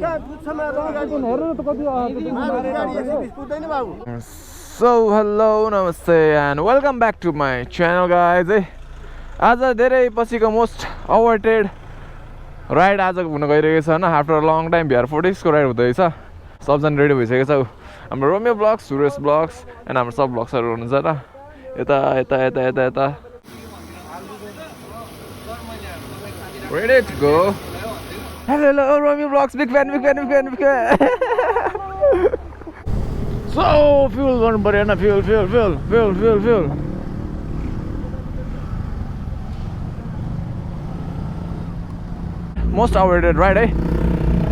So hello, namaste and welcome back to my channel guys. आज धेरै पछिको most averted ride आज हुन गइरहेको छ हैन. After a long time Bihar 40 को राइड हुँदैछ. सबजना रेडी भइसकेको छ. हाम्रो Romeo blogs, Suresh blogs and हाम्रो सब ब्लग्सहरु हुनुहुन्छ र यता यता यता यता यता ready to go. Hello, hello, Romeo Vlogs, big fan. So, fuel गर्नु पर्यो हैन, fuel. Most awaited ride है.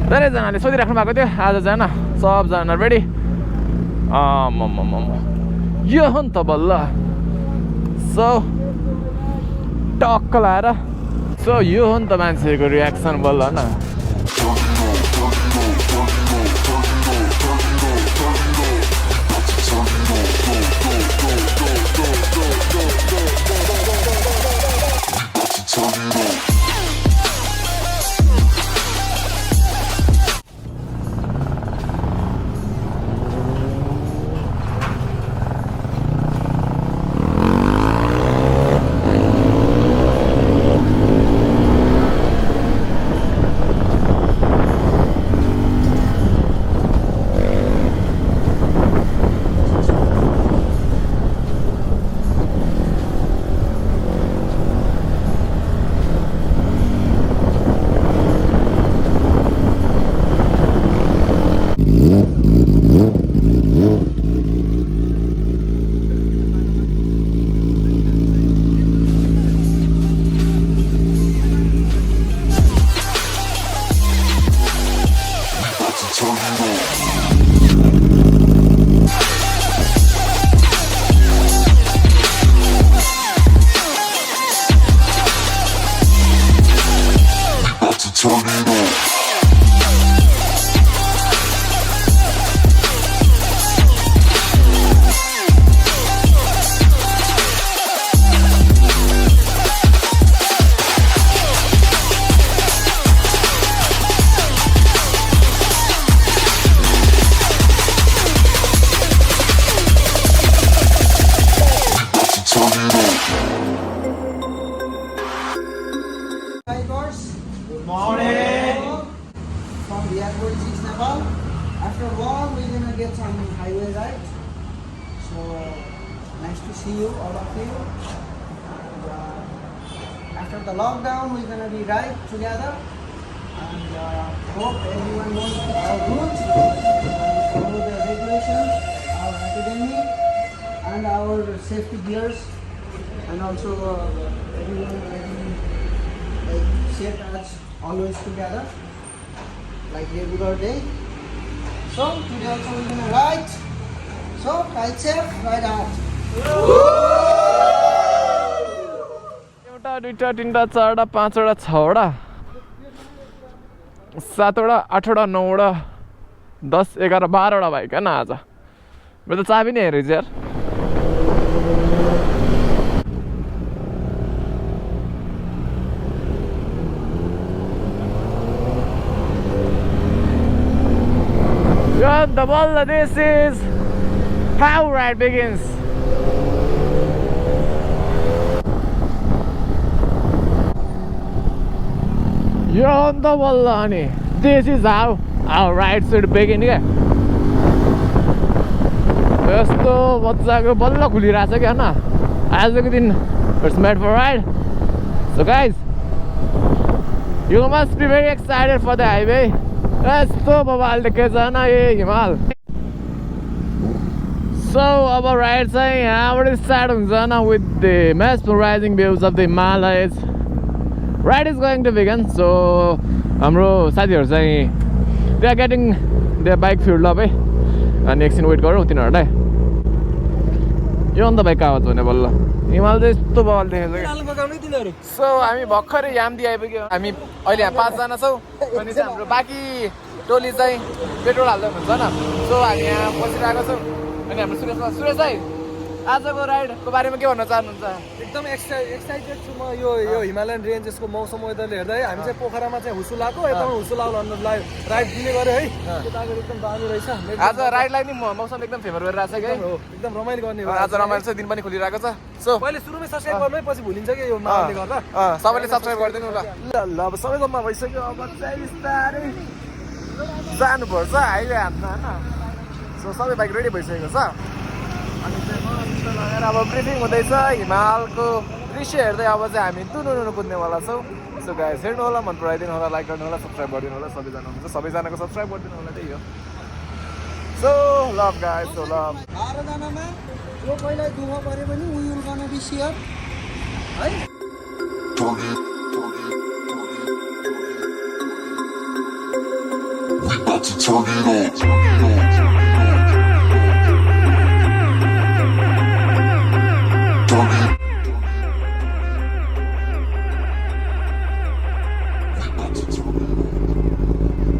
धेरैजनाले सोधिराख्नु भएको थियो आज जान. सबजना रेडी. यो हो नि त बल्ल. So, टक्क लाएर. So, यो हो नि त मान्छेको रियाक्सन बल्ल हैन. Good morning. From the airport 6 Nepal. After a while, we're gonna get some highway ride. So nice to see you, all of you. And, after the lockdown, we're gonna be ride together. And hope everyone knows our rules, follow the regulations, our academy, and our safety gears, and also everyone safe as always together, like regular day. So today also we're gonna ride. So ride safe, ride out. एउटा दुईटा तीनटा चारटा पाँचवटा छवटा सातवटा आठवटा नौवटा 10 11 12वटा bike हैन आज. मैले त चाबी नै हेरेँ यार. The ball, this is how ride begins. You're on the ball, honey. This is how our ride should begin. यस्तो मजाको बल्ल खुलिरहेछ कि हैन. आजको दिन it's made for ride. So guys, you must be very excited for the highway. यस्तो बबाल देखेछ न ए हिमाल. So our ride चाहिँ यहाँबाट स्टार्ट हुन्छ न with the mesmerizing views of the Himalayas. Ride is going to begin. So हाम्रो साथीहरु चाहिँ they are getting their bike fueled up है. अनि एकछिन वेट गरौँ तिनीहरुलाई. यो अन्त बाइक आवाज भने बल्ल हिमाल चाहिँ यस्तो बवाल देखेछ कि. सो हामी भर्खरै यामदी आइपुग्यो. हामी अहिले यहाँ 5 जना छौं. अनि चाहिँ हाम्रो बाँकी टोली चाहिँ पेट्रोल हाल्दै हुन्छ न. सो हामी यहाँ बसिरहेको छौं. अनि हाम्रो सुरेश भाइ आजको राइडको बारेमा के भन्न चाहनुहुन्छ? एकदम एक्साइटेड छु म यो हिमालयन रेन्जेसको मौसम वेदरले हेर्दा है हामी चाहिँ पोखरामा चाहिँ हुसुलाको यता हुसुलाउ भन्नुलाई राइड दिने गऱ्यो है त्यताको एकदम दामी रहेछ आज राइडलाई नि मौसम एकदम फेभर गरिरहेको छ कि एकदम रमाइलो गर्ने हो आज रमाइलो छ दिन पनि खुलिरहेको छ सो पहिले सुरुमै सब्स्क्राइब गर्नु है पछि भुलिन्छ कि यो माहौलले गर्दा सबैले सब्स्क्राइब गरिदिनु ल ल अब सबै जम्मा भइसक्यो अब चाहिँ बिस्तारै जानुपर्छ हाइवे हातमा होइन सो सबै बाइक रेडी भइसकेको छ अनि चाहिँ लगेर अब ब्रिफिङ हुँदैछ हिमालको दृश्य हेर्दै अब चाहिँ हामी तुनु कुद्नेवाला छौँ सो गाइस हेर्नु होला मन पराइदिनु होला लाइक गर्नु होला सब्सक्राइब गरिदिनु होला सबैजना हुन्छ सबैजनाको सब्सक्राइब गरिदिनु होला त्यही हो so love guys so love 12 जनामा जो पहिला दुःख परे पनि we will gonna be share है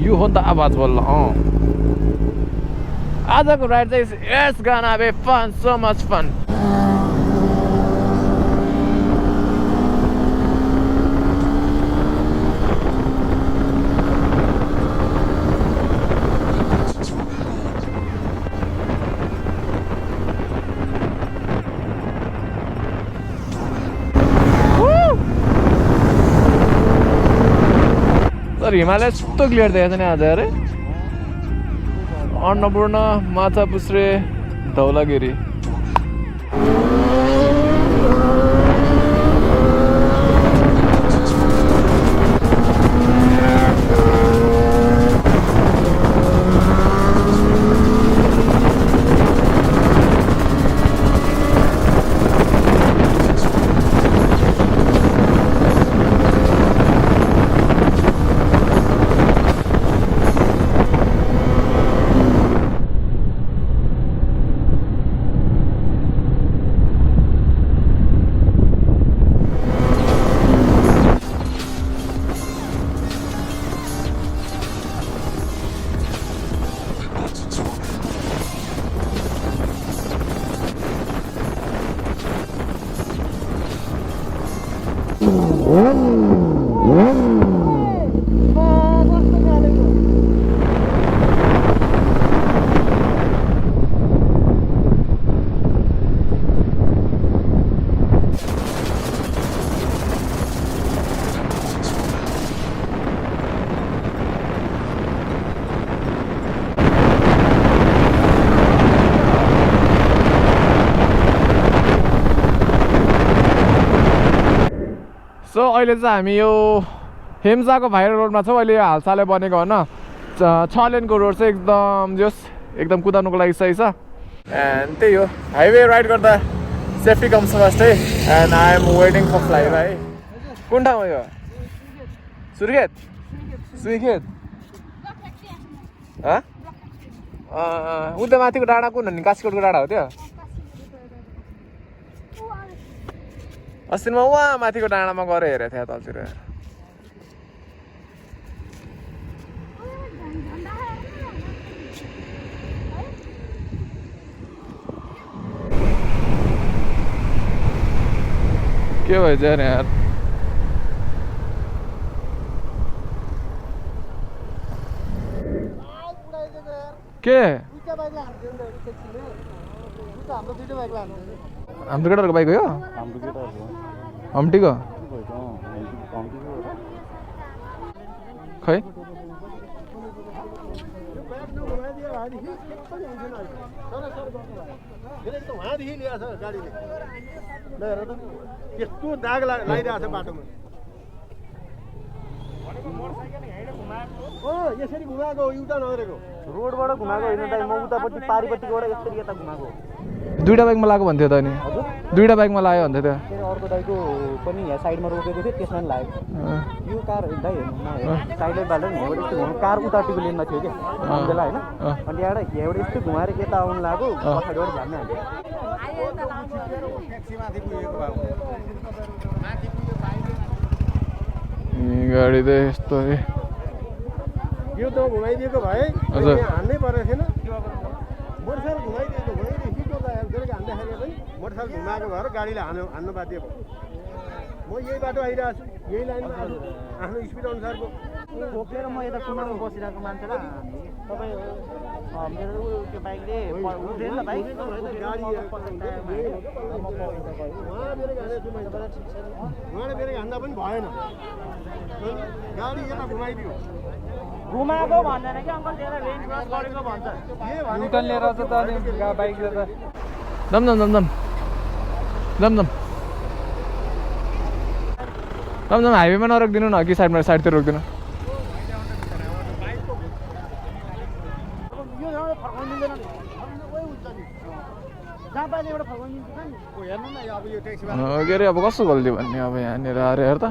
यो हो नि त आवाज बल्ल आजको राइड चाहिँ it's gonna be fun so much fun Himalaya यस्तो क्लियर देखेको छ नि आज अरे अन्नपूर्ण माछापुच्छ्रे धौलागिरी सो अहिले चाहिँ हामी यो हेम्जाको भाइरल रोडमा छौँ अहिले यो हालसालै बनेको होइन 6 लेनको रोड चाहिँ एकदम जोस एकदम कुदाउनुको लागि सही छ एन्ड त्यही हो हाइवे राइड गर्दा सेफ्टी कम्स फर्स्ट है and I am waiting for flight है कुन ठाउँ हो यो सुर्खेत सुर्खेत उता माथिको डाँडा कुन हो नि काशीकोटको डाँडा हो त्यो अस्ति म उहाँ माथिको डाँडामा गएर हेरेको थिएँ तलतिर के भएछ यार के हाम्रो केटाहरूको बाइक हो यो हम्टीको खै यस्तो दाग लागिरहेको छ बाटोमा यसरी घुमाएको युटा नगरेको रोडबाट घुमाएको होइन दाइ म उतापट्टि पारिपट्टिबाट यसरी यता घुमाएको दुईटा बाइकमा लगाएको भन्थ्यो त नि दुईटा बाइकमा लाग्यो भन्थ्यो त्यो फेरि अर्को दाइको पनि यहाँ साइडमा रोकेको थियो त्यसमा पनि लाग्यो यो कार दाइ हेर्नु साइडले बाल्दा नि यहाँबाट यस्तो घुमाउनु कार उतापट्टिको लेनमा थियो क्या बेला होइन अनि त्यहाँबाट यहाँबाट यस्तो घुमाएर यता आउनु लाग्यो पछाडिबाट झार्ने गाडी त यस्तो यो त घुमाइदिएको भए हान्नै परेको थिएन मोटरसाइकल घुमाइदिएको भए बेलुका हान्दाखेरि पनि मोटरसाइकल घुमाएको भएर गाडीले हान्न बाध्य भयो म यही बाटो आइरहेको छु यही लाइनमा आफ्नो स्पिड अनुसारको रोकेर म यता कुनामा बसिरहेको मान्छेलाई तपाईँ मेरो त्यो बाइकले उठेन त बाइक उहाँले बेरेक हान्दा पनि भएन गाडी यता घुमाइदियो घुमाएको भन्दैन कि अङ्कल त्यसलाई लेन क्रस गरेको भन्छ युटर्न लिएर आउँछ त अनि बाइकले त दम दम दम दम दम दम दम दम हाइवेमा नरोकिदिनु न कि साइडतिर रोकिदिनु के अरे अब कस्तो गल्ती भन्ने अब यहाँनिर अरे हेर त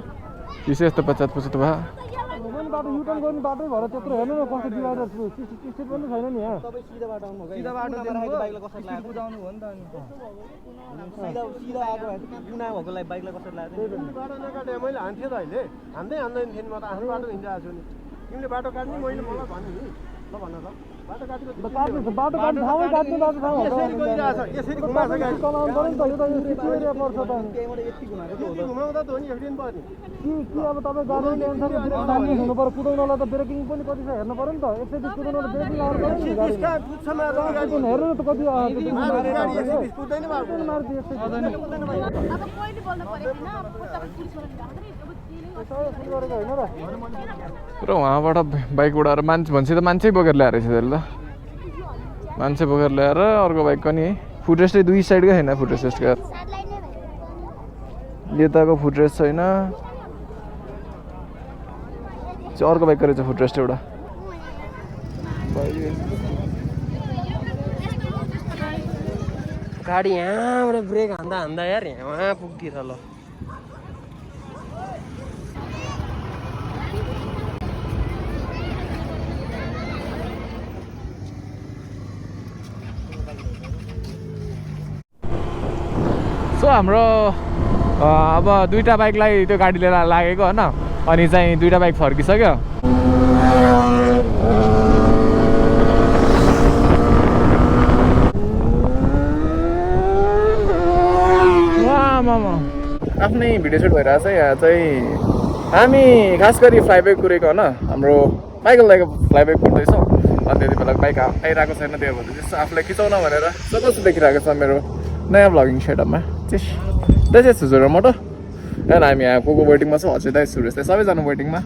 चिसो यस्तो पचात पुचत भयो बाटो युटर्न गर्ने बाटै भएर त्यत्रो हेर्नु न कस्तो डिभाइडर सिट पनि छैन नि यहाँ तपाईँ सिधा बाटो आउनु सिधा बाटो बाइकलाई कसरी लाग्यो कुदाउनु हो नि त अनि सिधा आएको कुना भएकोलाई बाइकलाई कसरी लाग्यो बाटो नकाटे मैले हान्थेँ त अहिले हान्दैन थिएँ नि म त आफ्नो बाटो हिँडिरहेको छु नि तिमीले बाटो काट्ने मैले मलाई भन्नु नि ल भन त बाटो काटेको बाटो काट्ने ठाउँमै काट्ने बाटो ठाउँ यसरी गइरहेछ यसरी घुमाएको गाडी चलाउनु पर्यो नि त यो त यो सिटी एरिया पर्छ त त्यहीँबाट यति घुमाएको यति घुमाउँदा त हो नि एक्सिडेन्ट पर्ने कि अब तपाईँ गाडीले अनुसार ब्रेक हुनु पर्यो कुदाउनलाई त ब्रेकिङ पनि कति छ हेर्नु पर्यो नि त 120 कुदाउनलाई ब्रेकिङ आउनु पर्यो नि गाडी हेर्नु न त कति गाडी 120 कुद्दैन मार्दै अब कोहीले बोल्नु पर्यो हैन तपाईँ पुलिसबाट होइन र र उहाँबाट बाइक उडाएर मान्छे मान्छे बोकेर ल्याएर रहेछ त्यसले त मान्छे बोकेर ल्याएर अर्को बाइक पनि फुटरेस्टै दुई साइडकै छैन फुटरेस्ट यार यताको फुटरेस्ट छैन अर्को बाइकको रहेछ फुटरेस्ट एउटा गाडी यहाँबाट ब्रेक हान्दा यार यहाँ पुग्दिएर ल सो हाम्रो अब दुईवटा बाइकलाई त्यो गाडीले लागेको होइन अनि चाहिँ दुईवटा बाइक फर्किसक्यो आफ्नै भिडियो सुट भइरहेको छ यहाँ चाहिँ हामी खास गरी फ्लाइब्याक कुरेको होइन हाम्रो माइकल दाइको फ्लाइब्याक कुर्दैछौँ अनि त्यति बेला बाइक आइरहेको छैन त्यो भने जस्तो आफूलाई खिचाउन भनेर कस्तो देखिरहेको छ मेरो नयाँ भ्लगिङ सेटअपमा चाहिँ सुजेरो मोटो होइन हामी यहाँ को वेटिङमा छौँ हजुर दाइ सुरेश दाइ सबैजना वेटिङमा